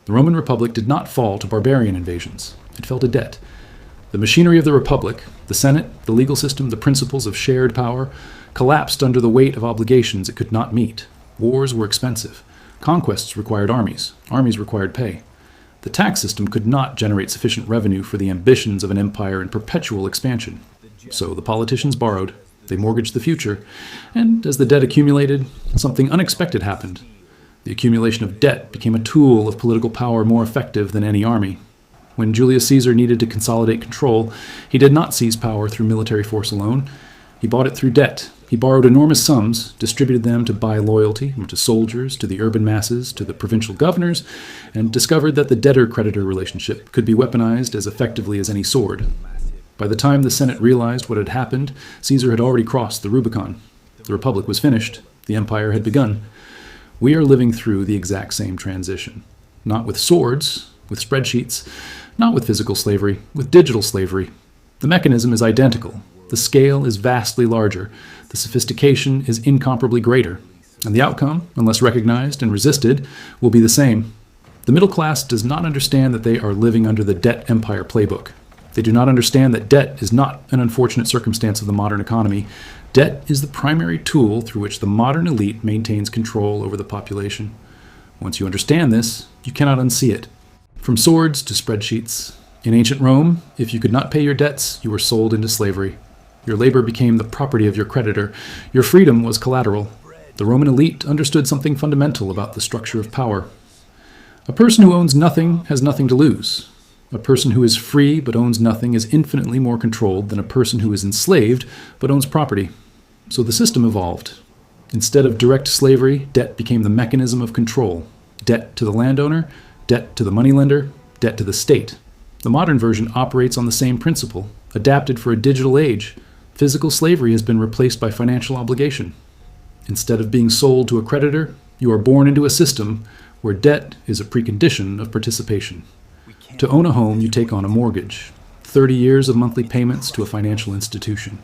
The Roman Republic did not fall to barbarian invasions. It fell to debt. The machinery of the Republic, the Senate, the legal system, the principles of shared power, collapsed under the weight of obligations it could not meet. Wars were expensive. Conquests required armies. Armies required pay. The tax system could not generate sufficient revenue for the ambitions of an empire in perpetual expansion. So the politicians borrowed. They mortgaged the future. And as the debt accumulated, something unexpected happened. The accumulation of debt became a tool of political power more effective than any army. When Julius Caesar needed to consolidate control, he did not seize power through military force alone. He bought it through debt. He borrowed enormous sums, distributed them to buy loyalty, to soldiers, to the urban masses, to the provincial governors, and discovered that the debtor-creditor relationship could be weaponized as effectively as any sword. By the time the Senate realized what had happened, Caesar had already crossed the Rubicon. The Republic was finished. The empire had begun. We are living through the exact same transition. Not with swords, with spreadsheets, not with physical slavery, with digital slavery. The mechanism is identical. The scale is vastly larger. The sophistication is incomparably greater. And the outcome, unless recognized and resisted, will be the same. The middle class does not understand that they are living under the debt empire playbook. They do not understand that debt is not an unfortunate circumstance of the modern economy. Debt is the primary tool through which the modern elite maintains control over the population. Once you understand this, you cannot unsee it. From swords to spreadsheets. In ancient Rome, if you could not pay your debts, you were sold into slavery. Your labor became the property of your creditor. Your freedom was collateral. The Roman elite understood something fundamental about the structure of power. A person who owns nothing has nothing to lose. A person who is free but owns nothing is infinitely more controlled than a person who is enslaved but owns property. So the system evolved. Instead of direct slavery, debt became the mechanism of control. Debt to the landowner, debt to the moneylender, debt to the state. The modern version operates on the same principle, adapted for a digital age. Physical slavery has been replaced by financial obligation. Instead of being sold to a creditor, you are born into a system where debt is a precondition of participation. To own a home, you take on a mortgage, 30 years of monthly payments to a financial institution.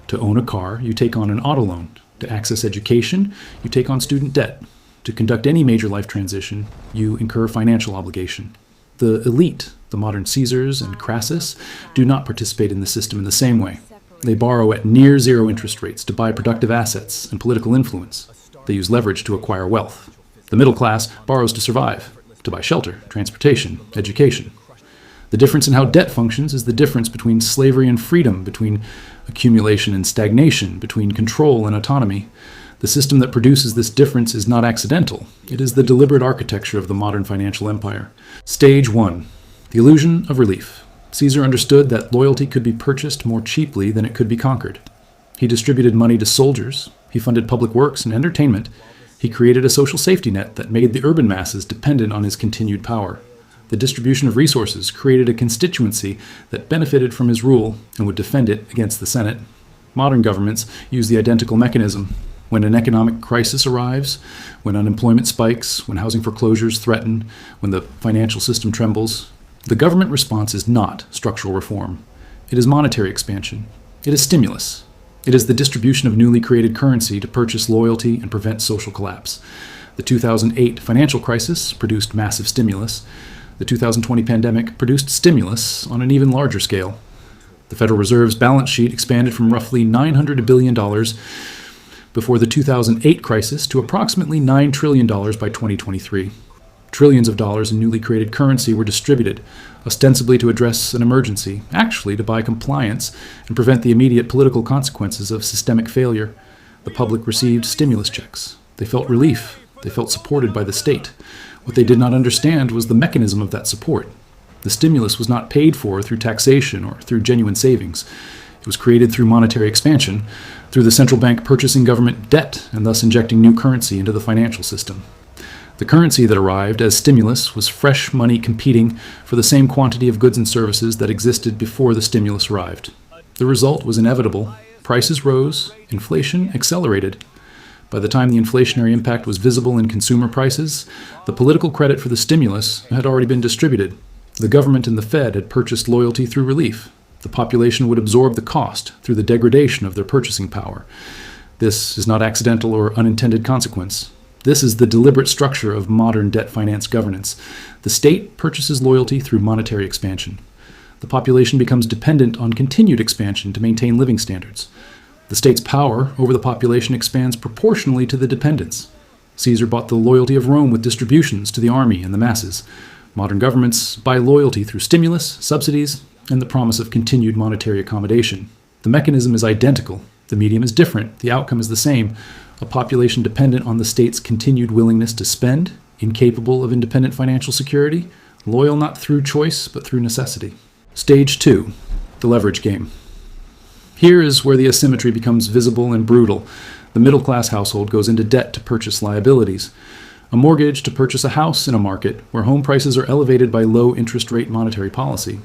To own a car, you take on an auto loan. To access education, you take on student debt. To conduct any major life transition, you incur financial obligation. The elite, the modern Caesars and Crassus, do not participate in the system in the same way. They borrow at near zero interest rates to buy productive assets and political influence. They use leverage to acquire wealth. The middle class borrows to survive, to buy shelter, transportation, education. The difference in how debt functions is the difference between slavery and freedom, between accumulation and stagnation, between control and autonomy. The system that produces this difference is not accidental. It is the deliberate architecture of the modern financial empire. Stage 1. The illusion of relief. Caesar understood that loyalty could be purchased more cheaply than it could be conquered. He distributed money to soldiers. He funded public works and entertainment. He created a social safety net that made the urban masses dependent on his continued power. The distribution of resources created a constituency that benefited from his rule and would defend it against the Senate. Modern governments use the identical mechanism. When an economic crisis arrives, when unemployment spikes, when housing foreclosures threaten, when the financial system trembles, the government response is not structural reform. It is monetary expansion. It is stimulus. It is the distribution of newly created currency to purchase loyalty and prevent social collapse. The 2008 financial crisis produced massive stimulus. The 2020 pandemic produced stimulus on an even larger scale. The Federal Reserve's balance sheet expanded from roughly $900 billion before the 2008 crisis to approximately $9 trillion by 2023. Trillions of dollars in newly created currency were distributed, ostensibly to address an emergency, actually to buy compliance and prevent the immediate political consequences of systemic failure. The public received stimulus checks. They felt relief. They felt supported by the state. What they did not understand was the mechanism of that support. The stimulus was not paid for through taxation or through genuine savings. It was created through monetary expansion, through the central bank purchasing government debt and thus injecting new currency into the financial system. The currency that arrived as stimulus was fresh money competing for the same quantity of goods and services that existed before the stimulus arrived. The result was inevitable. Prices rose, inflation accelerated. By the time the inflationary impact was visible in consumer prices, the political credit for the stimulus had already been distributed. The government and the Fed had purchased loyalty through relief. The population would absorb the cost through the degradation of their purchasing power. This is not accidental or unintended consequence. This is the deliberate structure of modern debt finance governance. The state purchases loyalty through monetary expansion. The population becomes dependent on continued expansion to maintain living standards. The state's power over the population expands proportionally to the dependence. Caesar bought the loyalty of Rome with distributions to the army and the masses. Modern governments buy loyalty through stimulus, subsidies, and the promise of continued monetary accommodation. The mechanism is identical. The medium is different. The outcome is the same. A population dependent on the state's continued willingness to spend, incapable of independent financial security, loyal not through choice but through necessity. Stage 2. The leverage game. Here is where the asymmetry becomes visible and brutal. The middle-class household goes into debt to purchase liabilities. A mortgage to purchase a house in a market where home prices are elevated by low interest rate monetary policy.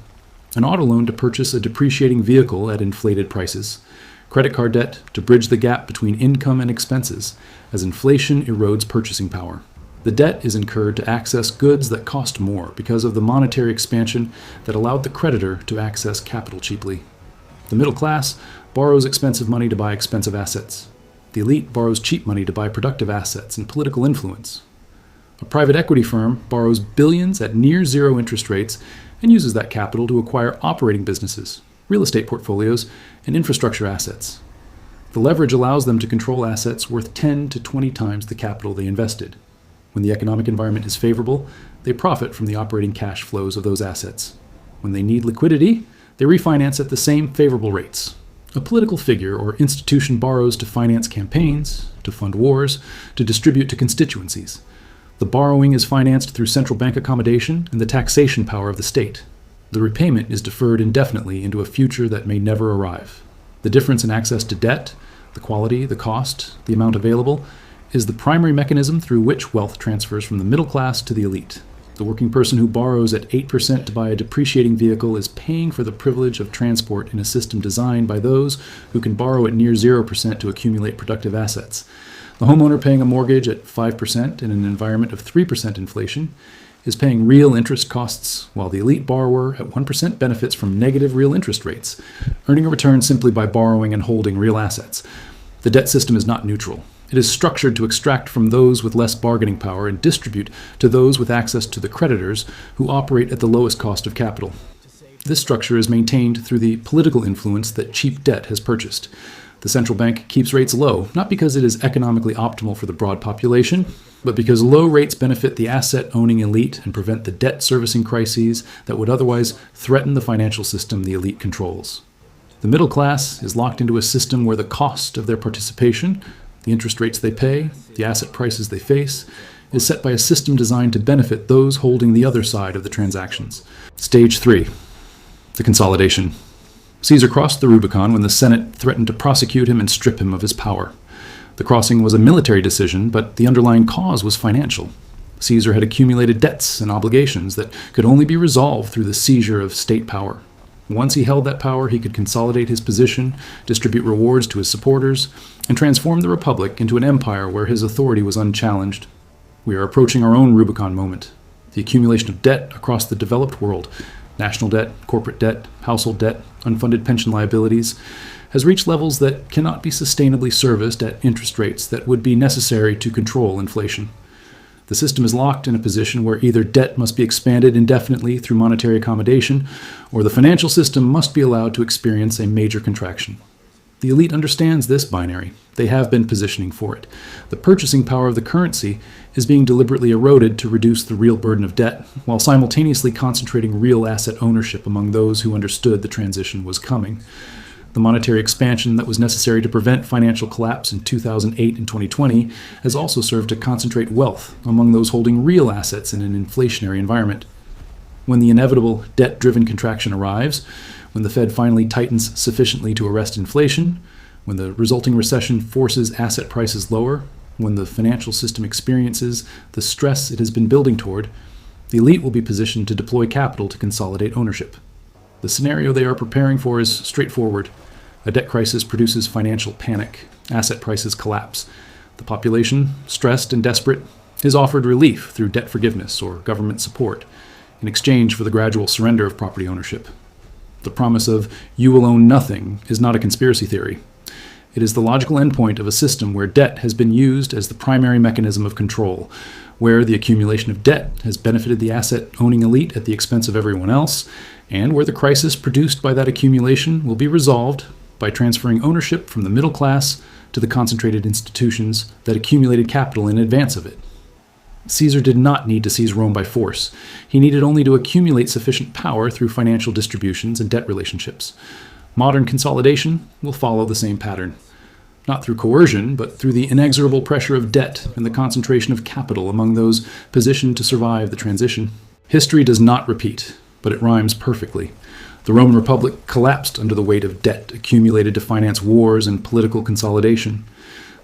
An auto loan to purchase a depreciating vehicle at inflated prices. Credit card debt to bridge the gap between income and expenses as inflation erodes purchasing power. The debt is incurred to access goods that cost more because of the monetary expansion that allowed the creditor to access capital cheaply. The middle class borrows expensive money to buy expensive assets. The elite borrows cheap money to buy productive assets and political influence. A private equity firm borrows billions at near zero interest rates and uses that capital to acquire operating businesses, real estate portfolios, and infrastructure assets. The leverage allows them to control assets worth 10 to 20 times the capital they invested. When the economic environment is favorable, they profit from the operating cash flows of those assets. When they need liquidity, they refinance at the same favorable rates. A political figure or institution borrows to finance campaigns, to fund wars, to distribute to constituencies. The borrowing is financed through central bank accommodation and the taxation power of the state. The repayment is deferred indefinitely into a future that may never arrive. The difference in access to debt, the quality, the cost, the amount available, is the primary mechanism through which wealth transfers from the middle class to the elite. The working person who borrows at 8% to buy a depreciating vehicle is paying for the privilege of transport in a system designed by those who can borrow at near 0% to accumulate productive assets. The homeowner paying a mortgage at 5% in an environment of 3% inflation is paying real interest costs, while the elite borrower at 1% benefits from negative real interest rates, earning a return simply by borrowing and holding real assets. The debt system is not neutral. It is structured to extract from those with less bargaining power and distribute to those with access to the creditors who operate at the lowest cost of capital. This structure is maintained through the political influence that cheap debt has purchased. The central bank keeps rates low, not because it is economically optimal for the broad population, but because low rates benefit the asset-owning elite and prevent the debt servicing crises that would otherwise threaten the financial system the elite controls. The middle class is locked into a system where the cost of their participation, the interest rates they pay, the asset prices they face, is set by a system designed to benefit those holding the other side of the transactions. Stage 3. The consolidation. Caesar crossed the Rubicon when the Senate threatened to prosecute him and strip him of his power. The crossing was a military decision, but the underlying cause was financial. Caesar had accumulated debts and obligations that could only be resolved through the seizure of state power. Once he held that power, he could consolidate his position, distribute rewards to his supporters, and transform the Republic into an empire where his authority was unchallenged. We are approaching our own Rubicon moment. The accumulation of debt across the developed world, national debt, corporate debt, household debt, unfunded pension liabilities, has reached levels that cannot be sustainably serviced at interest rates that would be necessary to control inflation. The system is locked in a position where either debt must be expanded indefinitely through monetary accommodation, or the financial system must be allowed to experience a major contraction. The elite understands this binary. They have been positioning for it. The purchasing power of the currency is being deliberately eroded to reduce the real burden of debt, while simultaneously concentrating real asset ownership among those who understood the transition was coming. The monetary expansion that was necessary to prevent financial collapse in 2008 and 2020 has also served to concentrate wealth among those holding real assets in an inflationary environment. When the inevitable debt-driven contraction arrives, when the Fed finally tightens sufficiently to arrest inflation, when the resulting recession forces asset prices lower, when the financial system experiences the stress it has been building toward, the elite will be positioned to deploy capital to consolidate ownership. The scenario they are preparing for is straightforward. A debt crisis produces financial panic. Asset prices collapse. The population, stressed and desperate, is offered relief through debt forgiveness or government support in exchange for the gradual surrender of property ownership. The promise of "you will own nothing" is not a conspiracy theory. It is the logical endpoint of a system where debt has been used as the primary mechanism of control, where the accumulation of debt has benefited the asset-owning elite at the expense of everyone else, and where the crisis produced by that accumulation will be resolved by transferring ownership from the middle class to the concentrated institutions that accumulated capital in advance of it. Caesar did not need to seize Rome by force. He needed only to accumulate sufficient power through financial distributions and debt relationships. Modern consolidation will follow the same pattern. Not through coercion, but through the inexorable pressure of debt and the concentration of capital among those positioned to survive the transition. History does not repeat, but it rhymes perfectly. The Roman Republic collapsed under the weight of debt accumulated to finance wars and political consolidation.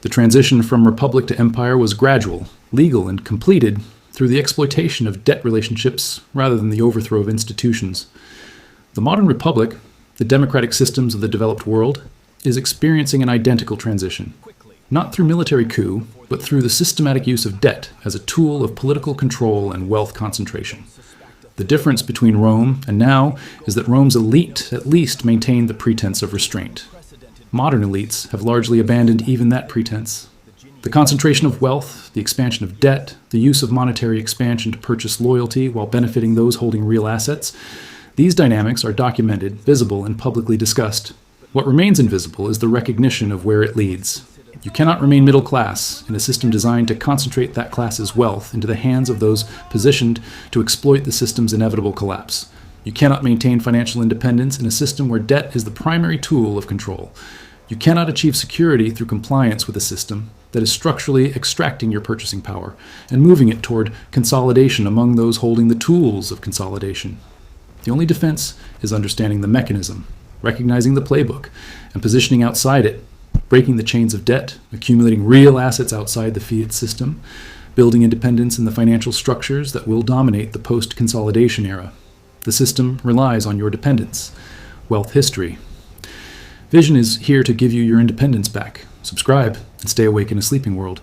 The transition from republic to empire was gradual, legal, and completed through the exploitation of debt relationships rather than the overthrow of institutions. The modern republic, the democratic systems of the developed world, is experiencing an identical transition, not through military coup, but through the systematic use of debt as a tool of political control and wealth concentration. The difference between Rome and now is that Rome's elite at least maintained the pretense of restraint. Modern elites have largely abandoned even that pretense. The concentration of wealth, the expansion of debt, the use of monetary expansion to purchase loyalty while benefiting those holding real assets, these dynamics are documented, visible, and publicly discussed. What remains invisible is the recognition of where it leads. You cannot remain middle class in a system designed to concentrate that class's wealth into the hands of those positioned to exploit the system's inevitable collapse. You cannot maintain financial independence in a system where debt is the primary tool of control. You cannot achieve security through compliance with a system that is structurally extracting your purchasing power and moving it toward consolidation among those holding the tools of consolidation. The only defense is understanding the mechanism, recognizing the playbook, and positioning outside it, breaking the chains of debt, accumulating real assets outside the fiat system, building independence in the financial structures that will dominate the post-consolidation era. The system relies on your dependence. Wealth history. Vision is here to give you your independence back. Subscribe and stay awake in a sleeping world.